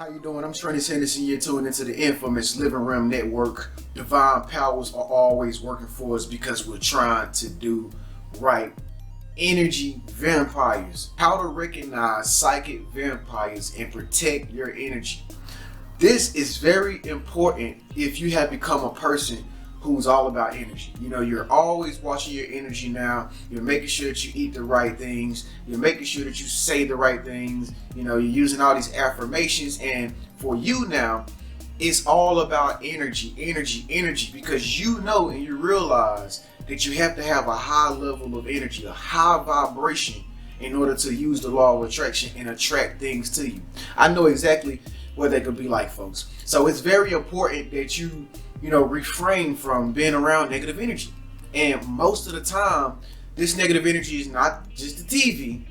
How you doing? I'm Trey Henderson. You're tuning into the infamous Living Room Network. Divine powers are always working for us because we're trying to do right. Energy vampires. How to recognize psychic vampires and protect your energy. This is very important if you have become a person who's all about energy. You know, you're always watching your energy now. You're making sure that you eat the right things. You're making sure that you say the right things. You know, you're using all these affirmations. And for you now, it's all about energy, because you know and you realize that you have to have a high level of energy, a high vibration in order to use the law of attraction and attract things to you. I know exactly what they could be like, folks. So it's very important that you refrain from being around negative energy. And most of the time, this negative energy is not just the TV.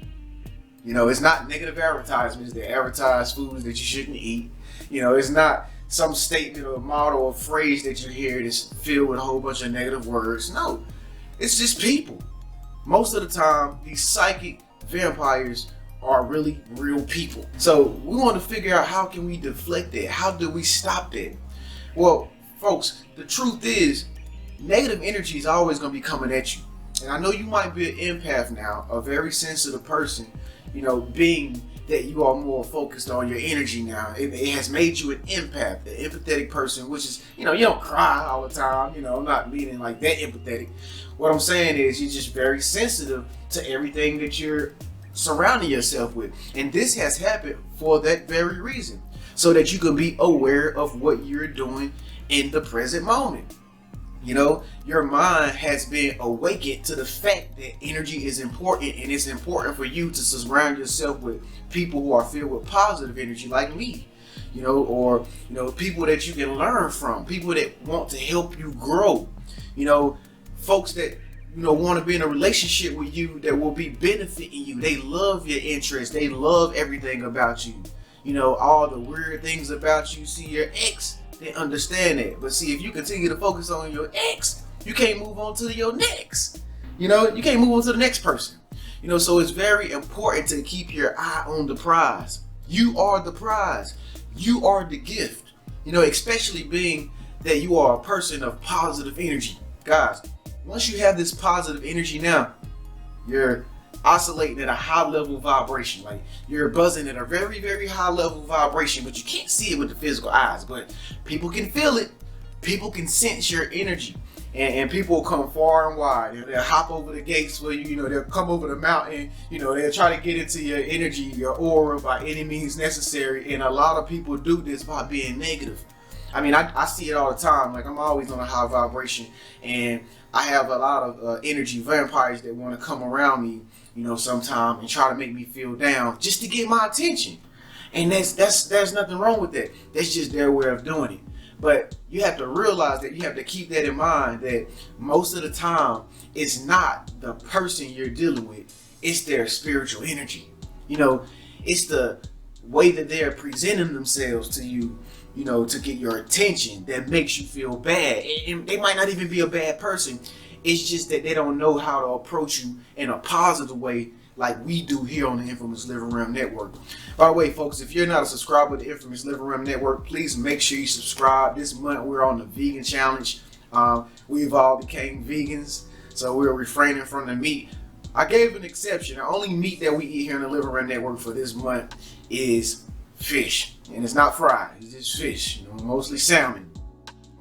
You know, it's not negative advertisements that advertise foods that you shouldn't eat. You know, it's not some statement or motto or phrase that you hear that's filled with a whole bunch of negative words. No, it's just people. Most of the time, these psychic vampires are really real people. So we want to figure out, how can we deflect that? How do we stop that? Well, folks, the truth is, negative energy is always going to be coming at you. And I know you might be an empath now, a very sensitive person, being that you are more focused on your energy now. It has made you an empath, an empathetic person, which is, you don't cry all the time. I'm not meaning like that empathetic. What I'm saying is you're just very sensitive to everything that you're surrounding yourself with. And this has happened for that very reason, so that you can be aware of what you're doing in the present moment. Your mind has been awakened to the fact that energy is important, and it's important for you to surround yourself with people who are filled with positive energy like me, or people that you can learn from, people that want to help you grow, folks that want to be in a relationship with you that will be benefiting you. They love your interests, they love everything about you, all the weird things about you. See, your ex, they understand that. But see, if you continue to focus on your ex, you can't move on to your next. You can't move on to the next person. So it's very important to keep your eye on the prize. You are the prize. You are the gift. Especially being that you are a person of positive energy. Guys, once you have this positive energy now, you're oscillating at a high level vibration. Like, you're buzzing at a very, very high level vibration, but you can't see it with the physical eyes, but people can feel it. People can sense your energy, and people will come far and wide. They'll hop over the gates for you. They'll come over the mountain. They'll try to get into your energy, your aura, by any means necessary. And a lot of people do this by being negative. I mean, I see it all the time. Like, I'm always on a high vibration, and I have a lot of energy vampires that want to come around me, sometime, and try to make me feel down just to get my attention. And there's nothing wrong with that. That's just their way of doing it. But you have to realize that you have to keep that in mind, that most of the time it's not the person you're dealing with, it's their spiritual energy. It's the way that they're presenting themselves to you, to get your attention, that makes you feel bad. And they might not even be a bad person. It's just that they don't know how to approach you in a positive way like we do here on the infamous Living Room Network. By the way, folks, if you're not a subscriber to the infamous Living Room Network, please make sure you subscribe. This month we're on the vegan challenge. We've all became vegans, so we're refraining from the meat. I gave an exception. The only meat that we eat here on the Living Room Network for this month is fish, and it's not fried. It's just fish, mostly salmon.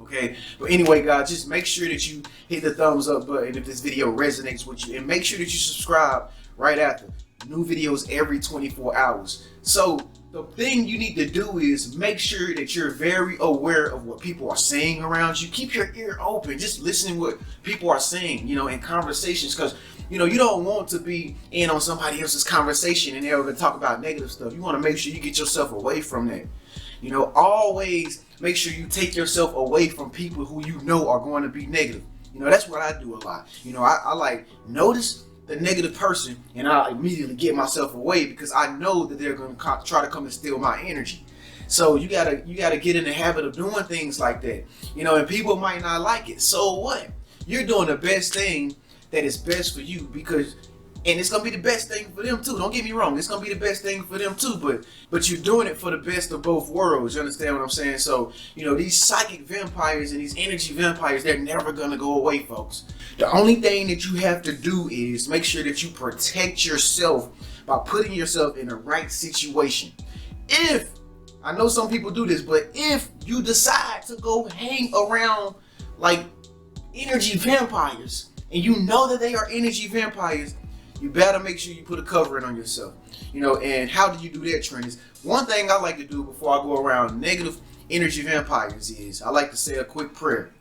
Okay, but anyway, guys, just make sure that you hit the thumbs up button if this video resonates with you, and make sure that you subscribe right after. New videos every 24 hours. So the thing you need to do is make sure that you're very aware of what people are saying around you. Keep your ear open. Just listen to what people are saying, in conversations, because you don't want to be in on somebody else's conversation and they're going to talk about negative stuff. You want to make sure you get yourself away from that. Always make sure you take yourself away from people who are going to be negative. That's what I do a lot. I like notice the negative person, and I immediately get myself away, because I know that they're going to try to come and steal my energy. So you gotta get in the habit of doing things like that. And people might not like it. So what? You're doing the best thing that is best for you, because And it's gonna be the best thing for them too. Don't get me wrong, it's gonna be the best thing for them too, but you're doing it for the best of both worlds. You understand what I'm saying? So, these psychic vampires and these energy vampires, they're never gonna go away, folks. The only thing that you have to do is make sure that you protect yourself by putting yourself in the right situation. If, I know some people do this, but if you decide to go hang around like energy vampires and you know that they are energy vampires, you better make sure you put a covering on yourself. And how do you do that, Trent? Is one thing I like to do before I go around negative energy vampires is I like to say a quick prayer.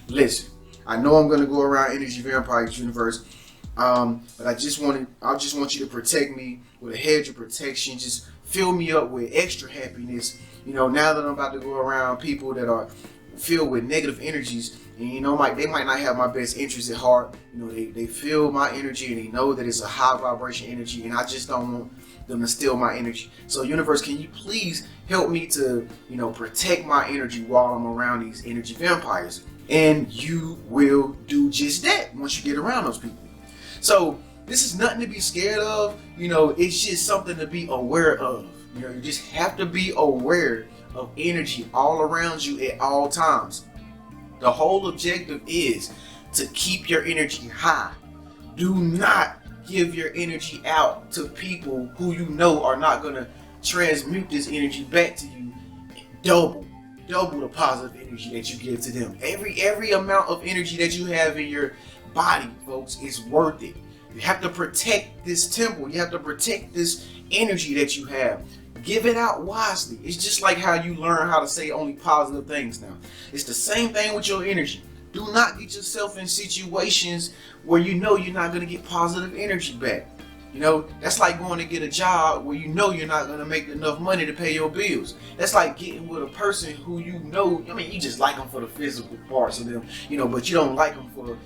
Listen, I know I'm gonna go around energy vampires universe, but I just want you to protect me with a hedge of protection. Just fill me up with extra happiness. Now that I'm about to go around people that are filled with negative energies, and they might not have my best interests at heart. They feel my energy and they know that it's a high vibration energy, and I just don't want them to steal my energy. So universe, can you please help me to protect my energy while I'm around these energy vampires? And you will do just that once you get around those people. So this is nothing to be scared of. It's just something to be aware of. You just have to be aware of energy all around you at all times. The whole objective is to keep your energy high. Do not give your energy out to people who you know are not going to transmute this energy back to you. Double the positive energy that you give to them. Every amount of energy that you have in your body, folks, is worth it. You have to protect this temple. You have to protect this energy that you have. Give it out wisely. It's just like how you learn how to say only positive things now. It's the same thing with your energy. Do not get yourself in situations where you're not going to get positive energy back. That's like going to get a job where you're not going to make enough money to pay your bills. That's like getting with a person who you just like them for the physical parts of them, but you don't like them for,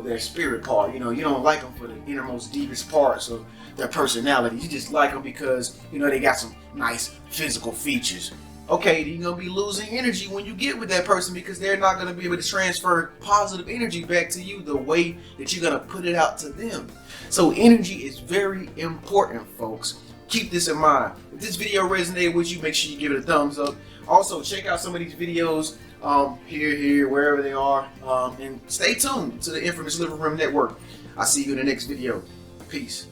their spirit part. You don't like them for the innermost, deepest parts of their personality. You just like them because, they got some nice physical features. Okay, you're going to be losing energy when you get with that person because they're not going to be able to transfer positive energy back to you the way that you're going to put it out to them. So energy is very important, folks. Keep this in mind. If this video resonated with you, make sure you give it a thumbs up. Also, check out some of these videos here, wherever they are. And stay tuned to the Infamous Living Room Network. I'll see you in the next video. Peace.